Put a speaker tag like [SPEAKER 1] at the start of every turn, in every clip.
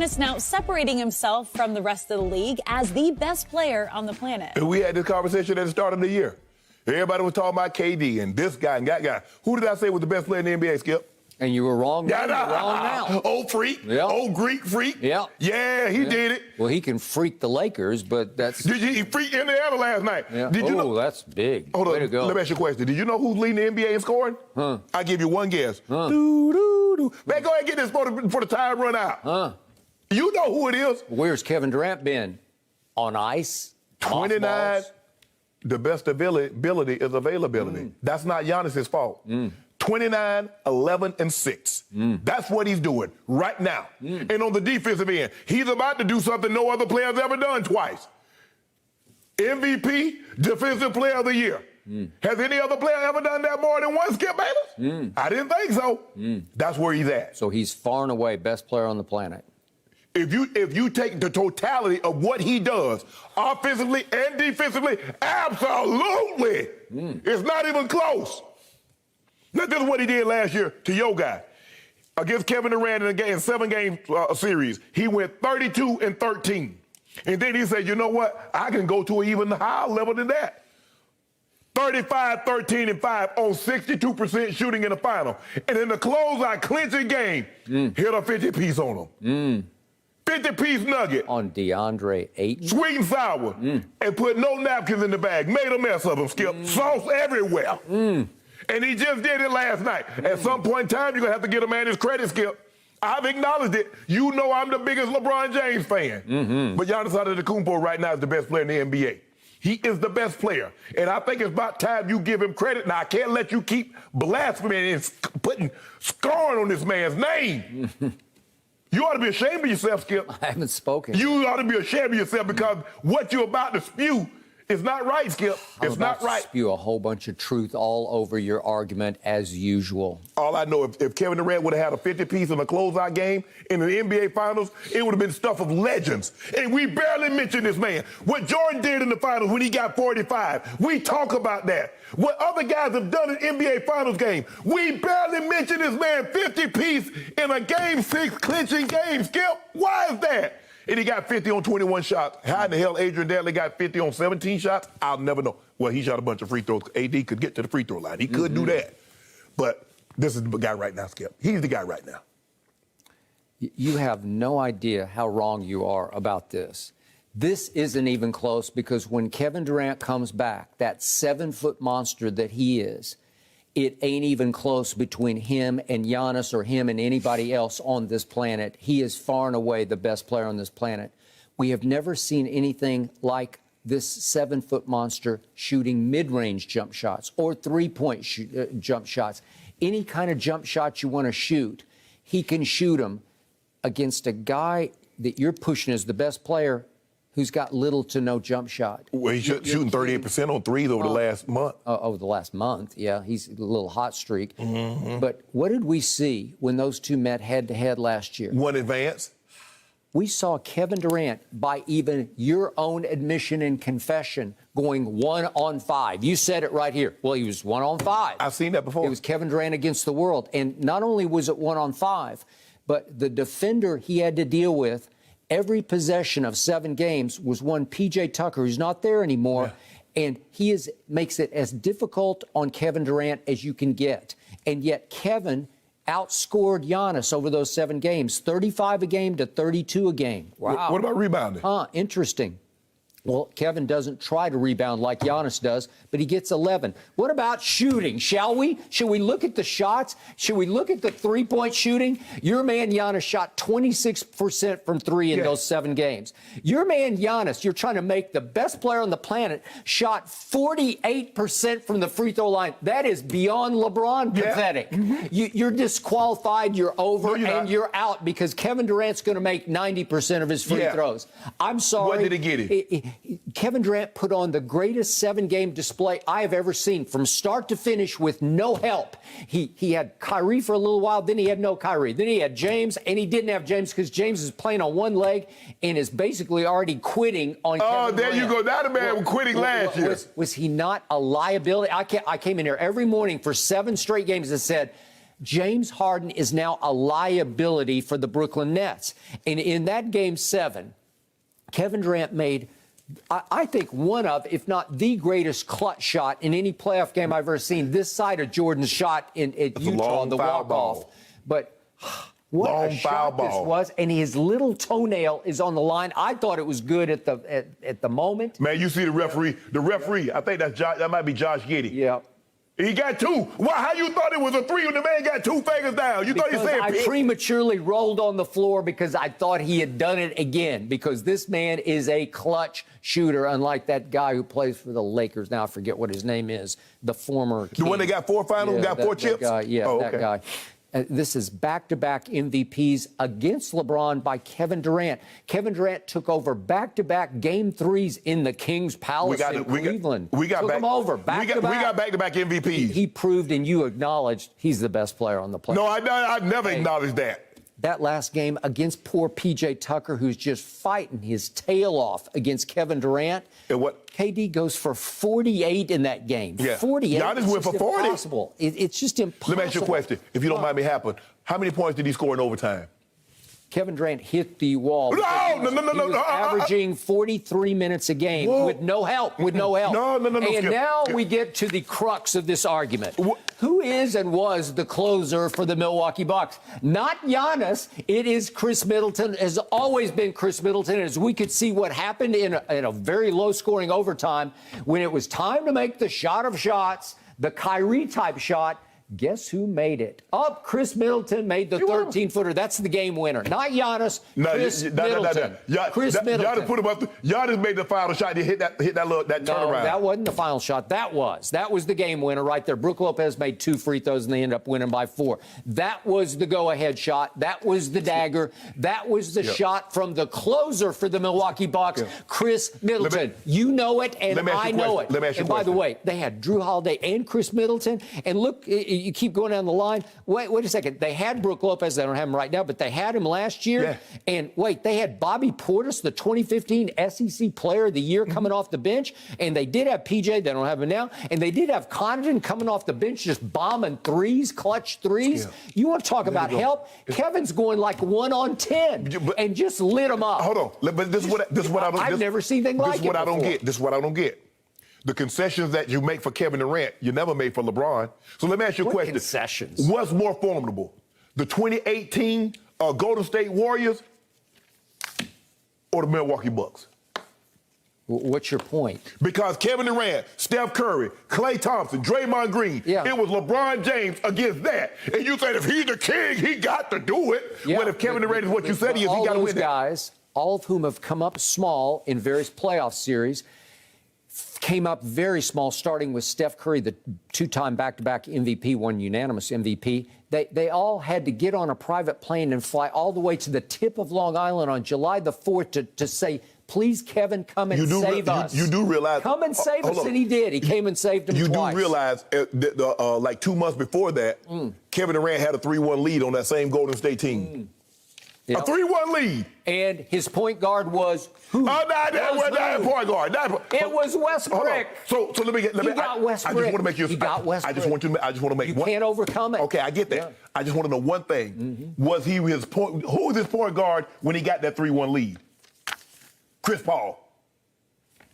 [SPEAKER 1] Giannis now separating himself from the rest of the league as the best player on the planet.
[SPEAKER 2] We had this conversation at the start of the year. Everybody was talking about KD and this guy and that guy. Who did I say was the best player in the NBA, Skip?
[SPEAKER 3] And you were wrong. You're wrong now.
[SPEAKER 2] Old freak.
[SPEAKER 3] Yep.
[SPEAKER 2] Old Greek freak.
[SPEAKER 3] Yeah.
[SPEAKER 2] Yeah, he did it.
[SPEAKER 3] Well, he can freak the Lakers, but that's...
[SPEAKER 2] Did you? He freaked Indiana last night.
[SPEAKER 3] Yeah.
[SPEAKER 2] Did you know?
[SPEAKER 3] That's big.
[SPEAKER 2] Hold
[SPEAKER 3] Way
[SPEAKER 2] on.
[SPEAKER 3] to go.
[SPEAKER 2] Let me ask you a question. Did you know who's leading the NBA in scoring?
[SPEAKER 3] Huh.
[SPEAKER 2] I'll give you one guess.
[SPEAKER 3] Huh.
[SPEAKER 2] Doo-doo-doo. Man, go ahead and get this before the time run out.
[SPEAKER 3] Huh.
[SPEAKER 2] You know who it is.
[SPEAKER 3] Where's Kevin Durant been? On ice?
[SPEAKER 2] 29.
[SPEAKER 3] Mothballs?
[SPEAKER 2] The best ability is availability. That's not Giannis' fault. 29, 11, and 6. That's what he's doing right now. And on the defensive end, he's about to do something no other player's ever done twice. MVP, Defensive Player of the Year. Has any other player ever done that more than one, Skip Bayless? I didn't think so. That's where he's at.
[SPEAKER 3] So he's far and away best player on the planet.
[SPEAKER 2] If you take the totality of what he does, offensively and defensively, absolutely. It's not even close. Now, this is what he did last year to your guy. Against Kevin Durant in a 7-game series, he went 32 and 13. And then he said, you know what? I can go to an even higher level than that. 35, 13, and 5 on 62% shooting in the final. And in the closeout clinching game, hit a 50-piece on him. 50-piece nugget.
[SPEAKER 3] On DeAndre Ayton.
[SPEAKER 2] Sweet and sour. And put no napkins in the bag. Made a mess of them, Skip. Sauce everywhere. And he just did it last night. At some point in time, you're going to have to give a man his credit, Skip. I've acknowledged it. You know I'm the biggest LeBron James fan. But Giannis Antetokounmpo right now is the best player in the NBA. He is the best player. And I think it's about time you give him credit. Now, I can't let you keep blaspheming and putting scorn on this man's name. You ought to be ashamed of yourself, Skip.
[SPEAKER 3] I haven't spoken.
[SPEAKER 2] You ought to be ashamed of yourself because what you're about to spew is not right, Skip. It's not right.
[SPEAKER 3] Spew a whole bunch of truth all over your argument as usual.
[SPEAKER 2] All I know, if Kevin Durant would have had a 50-piece in a closeout game in the NBA Finals, it would have been stuff of legends. And we barely mention this man. What Jordan did in the Finals when he got 45, we talk about that. What other guys have done in NBA Finals game, we barely mention this man 50-piece in a Game 6 clinching game, Skip. Why is that? And he got 50 on 21 shots. How in the hell Adrian Dantley got 50 on 17 shots? I'll never know. Well, he shot a bunch of free throws. AD could get to the free throw line. He could do that. But this is the guy right now, Skip. He's the guy right now.
[SPEAKER 3] You have no idea how wrong you are about this. This isn't even close because when Kevin Durant comes back, that 7-foot monster that he is, it ain't even close between him and Giannis or him and anybody else on this planet. He is far and away the best player on this planet. We have never seen anything like this 7-foot monster shooting mid-range jump shots or three-point jump shots. Any kind of jump shot you want to shoot, he can shoot them against a guy that you're pushing as the best player who's got little to no jump shot.
[SPEAKER 2] Well, he's shooting 38% on threes over the last month.
[SPEAKER 3] Over the last month, yeah. He's a little hot streak. But what did we see when those two met head-to-head last year?
[SPEAKER 2] One advance.
[SPEAKER 3] We saw Kevin Durant, by even your own admission and confession, going 1-on-5. You said it right here. Well, he was 1-on-5.
[SPEAKER 2] I've seen that before.
[SPEAKER 3] It was Kevin Durant against the world. And not only was it 1-on-5, but the defender he had to deal with every possession of 7 games was one P.J. Tucker, who's not there anymore, and he makes it as difficult on Kevin Durant as you can get. And yet Kevin outscored Giannis over those 7 games, 35 a game to 32 a game. Wow.
[SPEAKER 2] What about rebounding?
[SPEAKER 3] Interesting. Well, Kevin doesn't try to rebound like Giannis does, but he gets 11. What about shooting, shall we? Should we look at the shots? Should we look at the three-point shooting? Your man Giannis shot 26% from 3 in those 7 games. Your man Giannis, you're trying to make the best player on the planet, shot 48% from the free throw line. That is beyond LeBron pathetic. You're disqualified, you're over, and you're out because Kevin Durant's going to make 90% of his free throws. I'm sorry.
[SPEAKER 2] What did he get him?
[SPEAKER 3] Kevin Durant put on the greatest 7-game display I have ever seen from start to finish with no help. He had Kyrie for a little while, then he had no Kyrie. Then he had James, and he didn't have James because James is playing on one leg and is basically already quitting on Kevin Durant.
[SPEAKER 2] You go. Now the man was quitting last year.
[SPEAKER 3] Was he not a liability? I came in here every morning for 7 straight games and said, James Harden is now a liability for the Brooklyn Nets. And in that Game 7, Kevin Durant made, I think, one of, if not the greatest clutch shot in any playoff game I've ever seen, this side of Jordan's shot at Utah on the walk-off. But what a shot this was, and his little toenail is on the line. I thought it was good at the moment.
[SPEAKER 2] Man, you see the referee, I think that might be Josh Giddey.
[SPEAKER 3] Yeah.
[SPEAKER 2] He got two. Well, how you thought it was a three when the man got two fingers down? You thought he said
[SPEAKER 3] I prematurely rolled on the floor because I thought he had done it again, because this man is a clutch shooter, unlike that guy who plays for the Lakers. Now I forget what his name is, the former king.
[SPEAKER 2] The one that got 4 finals, got 4 chips?
[SPEAKER 3] That guy, that guy. This is back-to-back MVPs against LeBron by Kevin Durant. Kevin Durant took over back-to-back Game 3s in the King's Palace in Cleveland.
[SPEAKER 2] We got
[SPEAKER 3] back-to-back
[SPEAKER 2] MVPs.
[SPEAKER 3] He proved, and you acknowledged, he's the best player on the planet.
[SPEAKER 2] No, I never acknowledged that.
[SPEAKER 3] That last game against poor P.J. Tucker, who's just fighting his tail off against Kevin Durant.
[SPEAKER 2] And what?
[SPEAKER 3] KD goes for 48 in that game.
[SPEAKER 2] Yeah.
[SPEAKER 3] 48.
[SPEAKER 2] Giannis went for 40.
[SPEAKER 3] Impossible. It's just impossible.
[SPEAKER 2] Let me ask you a question, if you don't mind me happen. How many points did he score in overtime?
[SPEAKER 3] Kevin Durant hit the wall.
[SPEAKER 2] No.
[SPEAKER 3] He was averaging 43 minutes a game.
[SPEAKER 2] Whoa.
[SPEAKER 3] with no help. No.
[SPEAKER 2] And
[SPEAKER 3] Skip. Now we get to the crux of this argument. Who is and was the closer for the Milwaukee Bucks? Not Giannis. It is Chris Middleton. Has always been Chris Middleton. As we could see what happened in a very low-scoring overtime, when it was time to make the shot of shots, the Kyrie-type shot, guess who made it? Chris Middleton made the 13-footer. That's the game winner. Not Giannis. Chris Middleton. Chris Middleton.
[SPEAKER 2] Giannis put him up. Giannis made the final shot. He hit that turnaround.
[SPEAKER 3] No, that wasn't the final shot. That was the game winner right there. Brook Lopez made 2 free throws, and they ended up winning by 4. That was the go-ahead shot. That was the dagger. That was the shot from the closer for the Milwaukee Bucks, Chris Middleton. You know it, and I know it.
[SPEAKER 2] Let me ask you
[SPEAKER 3] and by the way, they had Drew Holiday and Chris Middleton. And look, you keep going down the line. Wait a second. They had Brook Lopez. They don't have him right now, but they had him last year.
[SPEAKER 2] Yeah.
[SPEAKER 3] And wait, they had Bobby Portis, the 2015 SEC Player of the Year, coming off the bench. And they did have PJ. They don't have him now. And they did have Connaughton coming off the bench, just bombing threes, clutch threes. You want to talk about help? Kevin's going like 1 on 10 and just lit them up.
[SPEAKER 2] Hold on. But this is what I don't.
[SPEAKER 3] I've never seen anything like it.
[SPEAKER 2] This is what I don't get. This is what I don't get. The concessions that you make for Kevin Durant, you never made for LeBron. So let me ask you a question.
[SPEAKER 3] Concessions?
[SPEAKER 2] What's more formidable, the 2018 Golden State Warriors or the Milwaukee Bucks?
[SPEAKER 3] What's your point?
[SPEAKER 2] Because Kevin Durant, Steph Curry, Klay Thompson, Draymond Green, it was LeBron James against that. And you said if he's the king, he got to do it.
[SPEAKER 3] Yeah,
[SPEAKER 2] well, if Kevin Durant is what you said he is, he got to win.
[SPEAKER 3] All those guys, all of whom have come up small in various playoff series, came up very small, starting with Steph Curry, the 2-time back-to-back MVP, one unanimous MVP. They all had to get on a private plane and fly all the way to the tip of Long Island on July the 4th to say, please, Kevin, come and save us.
[SPEAKER 2] You do realize.
[SPEAKER 3] Come and save us, and he did. He came and saved him twice.
[SPEAKER 2] You do realize that like 2 months before that, Kevin Durant had a 3-1 lead on that same Golden State team. A 3-1 lead.
[SPEAKER 3] And his point guard was who?
[SPEAKER 2] That was point guard.
[SPEAKER 3] It was Westbrook.
[SPEAKER 2] So let me get.
[SPEAKER 3] He got Westbrook.
[SPEAKER 2] I just want to make you.
[SPEAKER 3] He got Westbrook.
[SPEAKER 2] I just want to make.
[SPEAKER 3] You can't overcome it.
[SPEAKER 2] Okay, I get that.
[SPEAKER 3] Yeah.
[SPEAKER 2] I just want to know one thing. Was he his point? Who was his point guard when he got that 3-1 lead? Chris Paul.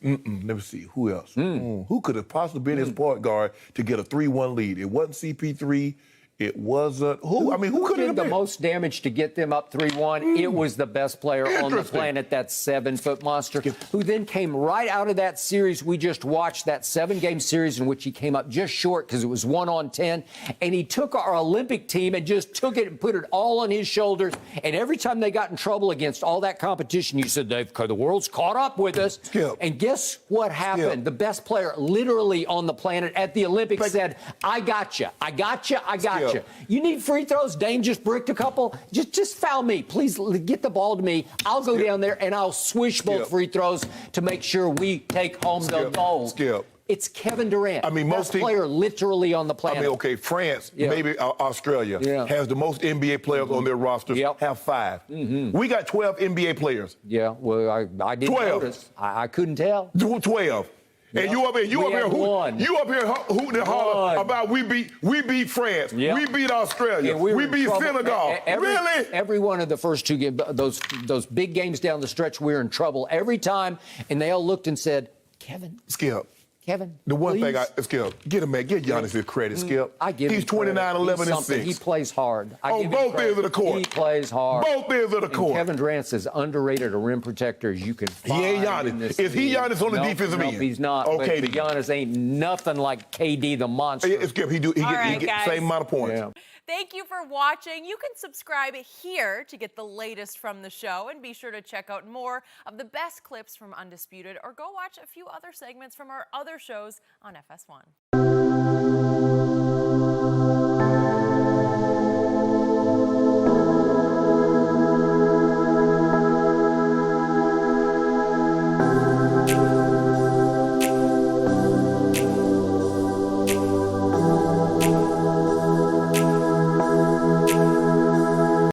[SPEAKER 2] Let me see. Who else? Who could have possibly been his point guard to get a 3-1 lead? It wasn't CP3. It wasn't who? I mean, who could have
[SPEAKER 3] did the most damage to get them up 3-1? It was the best player on the planet, that 7-foot monster, who then came right out of that series we just watched, that 7-game series in which he came up just short because it was 1 on 10, and he took our Olympic team and just took it and put it all on his shoulders. And every time they got in trouble against all that competition, you said, the world's caught up with us. And guess what happened? The best player literally on the planet at the Olympics said, I got you. I got you. I got you. You need free throws? Dame just bricked a couple. Just foul me. Please get the ball to me. I'll go down there and I'll swish both free throws to make sure we take home the gold. It's Kevin Durant. I mean, most player literally on the planet.
[SPEAKER 2] I mean, okay, France, maybe Australia has the most NBA players on their rosters. Have 5. We got 12 NBA players.
[SPEAKER 3] Yeah, well, I didn't notice. I couldn't tell.
[SPEAKER 2] 12. And you up here, hooting and hollering about we beat France, we beat Australia, we beat Senegal. Really?
[SPEAKER 3] Every one of the first two games, those big games down the stretch, we're in trouble every time. And they all looked and said, Kevin, Kevin,
[SPEAKER 2] the one
[SPEAKER 3] please.
[SPEAKER 2] thing Skip, get Giannis his credit, Skip.
[SPEAKER 3] I give
[SPEAKER 2] He's
[SPEAKER 3] him
[SPEAKER 2] 29, 11, and 6.
[SPEAKER 3] He plays hard.
[SPEAKER 2] On both ends of the court.
[SPEAKER 3] He plays hard.
[SPEAKER 2] Both ends of the court.
[SPEAKER 3] Kevin Durant's as underrated a rim protector as you can find.
[SPEAKER 2] He ain't Giannis. Is he Giannis on the defensive end?
[SPEAKER 3] No, he's not.
[SPEAKER 2] Okay,
[SPEAKER 3] but Giannis ain't nothing like KD the monster.
[SPEAKER 2] Skip, he get the same amount of points.
[SPEAKER 3] Yeah.
[SPEAKER 4] Thank you for watching. You can subscribe here to get the latest from the show, and be sure to check out more of the best clips from Undisputed, or go watch a few other segments from our other shows on FS1.